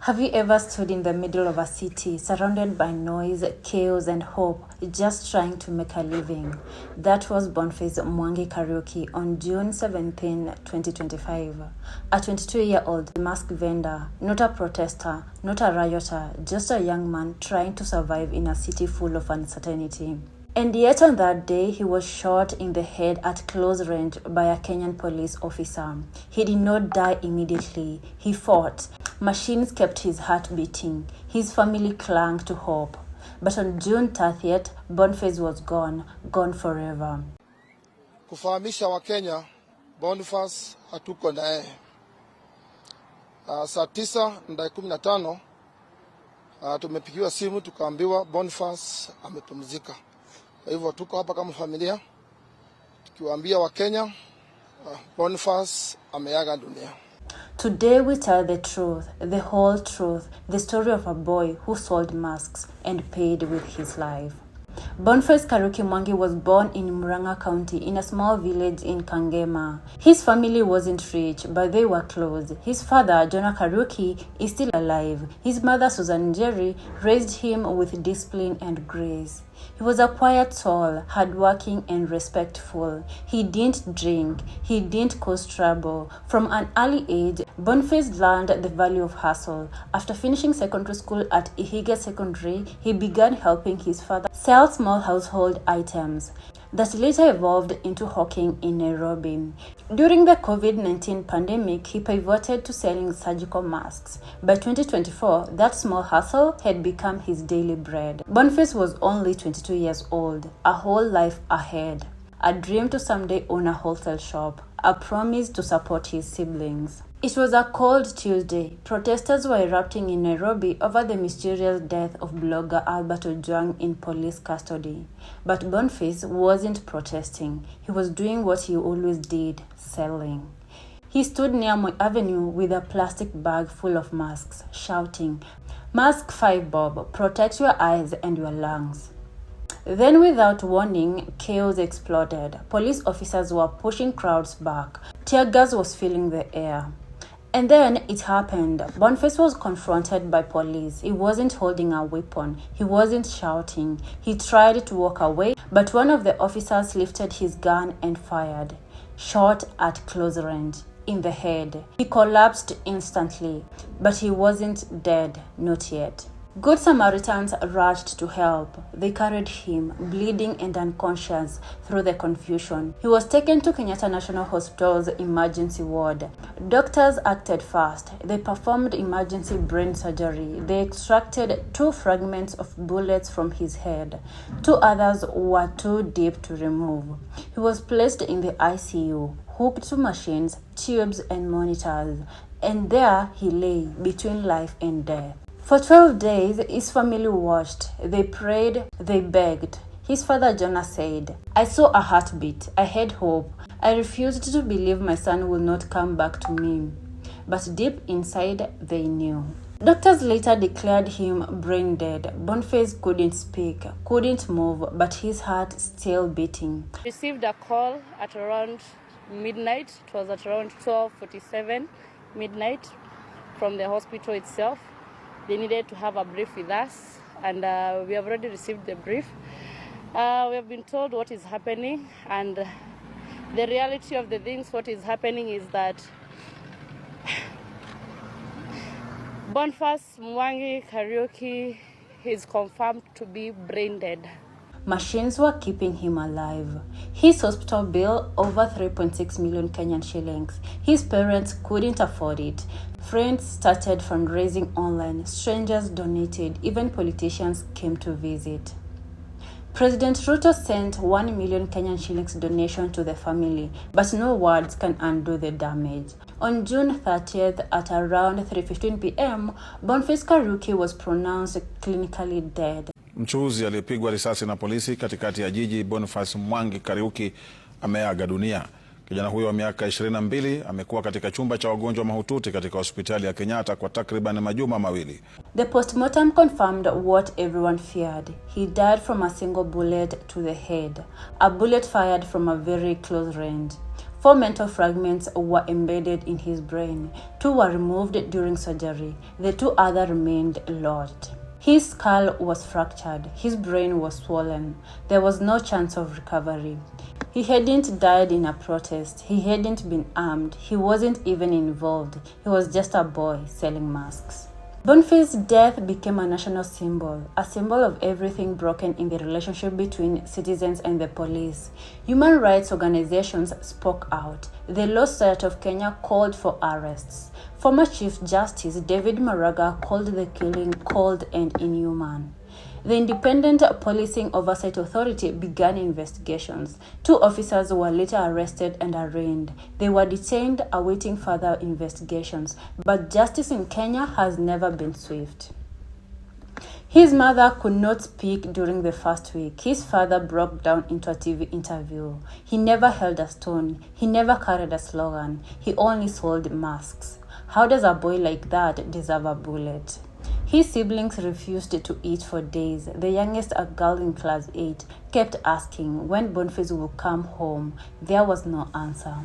Have you ever stood in the middle of a city, surrounded by noise, chaos, and hope, just trying to make a living? That was Bonface Kariuki on June 17, 2025. A 22-year-old masked vendor, not a protester, not a rioter, just a young man trying to survive in a city full of uncertainty. And yet on that day, he was shot in the head at close range by a Kenyan police officer. He did not die immediately. He fought. Machines kept his heart beating. His family clung to hope. But on June 30th, Bonface was gone forever. Kufahamisha wa Kenya, Bonface hatuko naye. Saa 9:15 tumepigiwa simu tukaambiwa Bonface amepumzika. Kwa hivyo tuko hapa kama familia tukiwaambia wa Kenya Bonface ameaga dunia. Today we tell the truth, the whole truth, the story of a boy who sold masks and paid with his life. Bonface Kariuki Mwangi was born in Murang'a County in a small village in Kangema. His family wasn't rich, but they were close. His father, Jonah Kariuki, is still alive. His mother, Susan Njeri, raised him with discipline and grace. He was a quiet soul, hardworking and respectful. He didn't drink. He didn't cause trouble. From an early age, Bonface learned the value of hustle. After finishing secondary school at Ihiga Secondary, he began helping his father sell small household items that later evolved into hawking in Nairobi. During the COVID-19 pandemic, he pivoted to selling surgical masks. By 2024, that small hustle had become his daily bread. Bonface was only 22 years old, a whole life ahead, a dream to someday own a wholesale shop, a promise to support his siblings. It was a cold Tuesday. Protesters were erupting in Nairobi over the mysterious death of blogger Albert Ojwang in police custody. But Bonface wasn't protesting. He was doing what he always did, selling. He stood near Moi Avenue with a plastic bag full of masks, shouting, "Mask 5 bob, protect your eyes and your lungs." Then without warning, chaos exploded. Police officers were pushing crowds back. Tear gas was filling the air. And then it happened. Bonface was confronted by police. He wasn't holding a weapon. He wasn't shouting. He tried to walk away, but one of the officers lifted his gun and fired. Shot at close range, in the head. He collapsed instantly, but he wasn't dead, not yet. Good Samaritans rushed to help. They carried him, bleeding and unconscious, through the confusion. He was taken to Kenyatta National Hospital's emergency ward. Doctors acted fast. They performed emergency brain surgery. They extracted 2 fragments of bullets from his head. 2 others were too deep to remove. He was placed in the ICU, hooked to machines, tubes, and monitors. And there he lay between life and death. For 12 days, his family watched. They prayed, they begged. His father Jonah said, "I saw a heartbeat. I had hope. I refused to believe my son will not come back to me." But deep inside, they knew. Doctors later declared him brain dead. Bonface couldn't speak, couldn't move, but his heart still beating. Received a call at around midnight. It was at around 12:47 midnight from the hospital itself. They needed to have a brief with us, and we have already received the brief. We have been told what is happening, and the reality of the things, what is happening is that Bonface Mwangi Kariuki is confirmed to be brain dead. Machines were keeping him alive. His hospital bill, over 3.6 million Kenyan shillings. His parents couldn't afford it. Friends started fundraising online. Strangers donated. Even politicians came to visit. President Ruto sent 1 million Kenyan shillings donation to the family, but no words can undo the damage. On June 30th at around 3:15 p.m., Bonface Kariuki was pronounced clinically dead. Mchuuzi aliyepigwa risasi na polisi katikati ya jiji Bonface Mwangi Kariuki ameaga dunia. Kijana huyo wa miaka 22 amekuwa katika chumba cha wagonjwa mahututi katika hospitali ya Kenyatta kwa takriban majuma mawili. The postmortem confirmed what everyone feared. He died from a single bullet to the head, a bullet fired from a very close range. 4 mental fragments were embedded in his brain. 2 were removed during surgery. The 2 other remained lodged. His skull was fractured. His brain was swollen. There was no chance of recovery. He hadn't died in a protest. He hadn't been armed. He wasn't even involved. He was just a boy selling masks. Bonface's death became a national symbol, a symbol of everything broken in the relationship between citizens and the police. Human rights organizations spoke out. The Law Society of Kenya called for arrests. Former Chief Justice David Maraga called the killing cold and inhuman. The Independent Policing Oversight Authority began investigations. 2 officers were later arrested and arraigned. They were detained awaiting further investigations, but justice in Kenya has never been swift. His mother could not speak during the first week. His father broke down into a TV interview. He never held a stone. He never carried a slogan. He only sold masks. How does a boy like that deserve a bullet? His siblings refused to eat for days. The youngest, a girl in class 8, kept asking when Bonface would come home. There was no answer.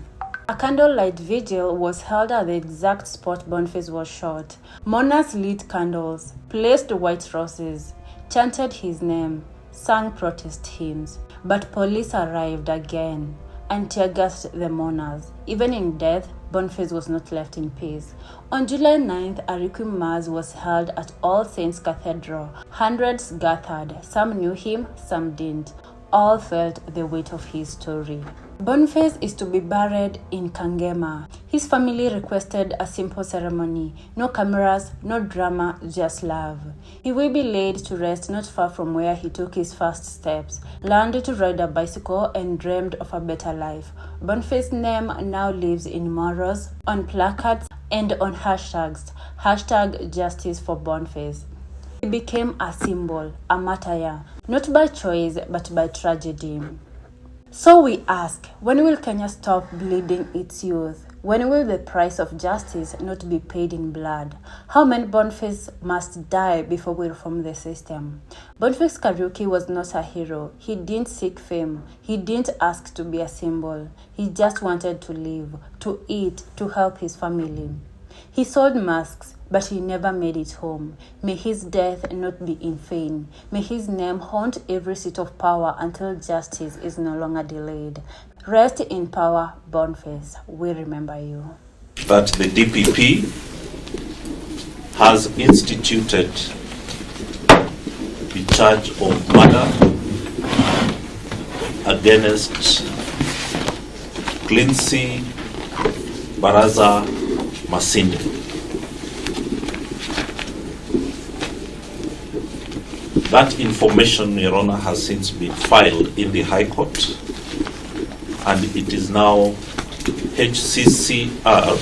A candlelight vigil was held at the exact spot Bonface was shot. Mourners lit candles, placed white roses, chanted his name, sang protest hymns. But police arrived again and tear-gassed the mourners. Even in death, Bonface was not left in peace. On July 9th, a requiem mass was held at All Saints Cathedral. Hundreds gathered. Some knew him, some didn't. All felt the weight of his story. Bonface is to be buried in Kangema. His family requested a simple ceremony. No cameras, no drama, just love. He will be laid to rest not far from where he took his first steps, learned to ride a bicycle, and dreamed of a better life. Bonface's name now lives in memorials, on placards, and on hashtags. Hashtag Justice for Bonface. He became a symbol, a martyr, not by choice but by tragedy. So we ask, when will Kenya stop bleeding its youth? When will the price of justice not be paid in blood? How many Bonface must die before we reform the system? Bonface Kariuki was not a hero. He didn't seek fame. He didn't ask to be a symbol. He just wanted to live, to eat, to help his family. He sold masks, but he never made it home. May his death not be in vain. May his name haunt every seat of power until justice is no longer delayed. Rest in power, Bonface. We remember you. That the DPP has instituted the charge of murder against Clincy Baraza Masinde. That information, Your Honor, has since been filed in the High Court, and it is now HCCR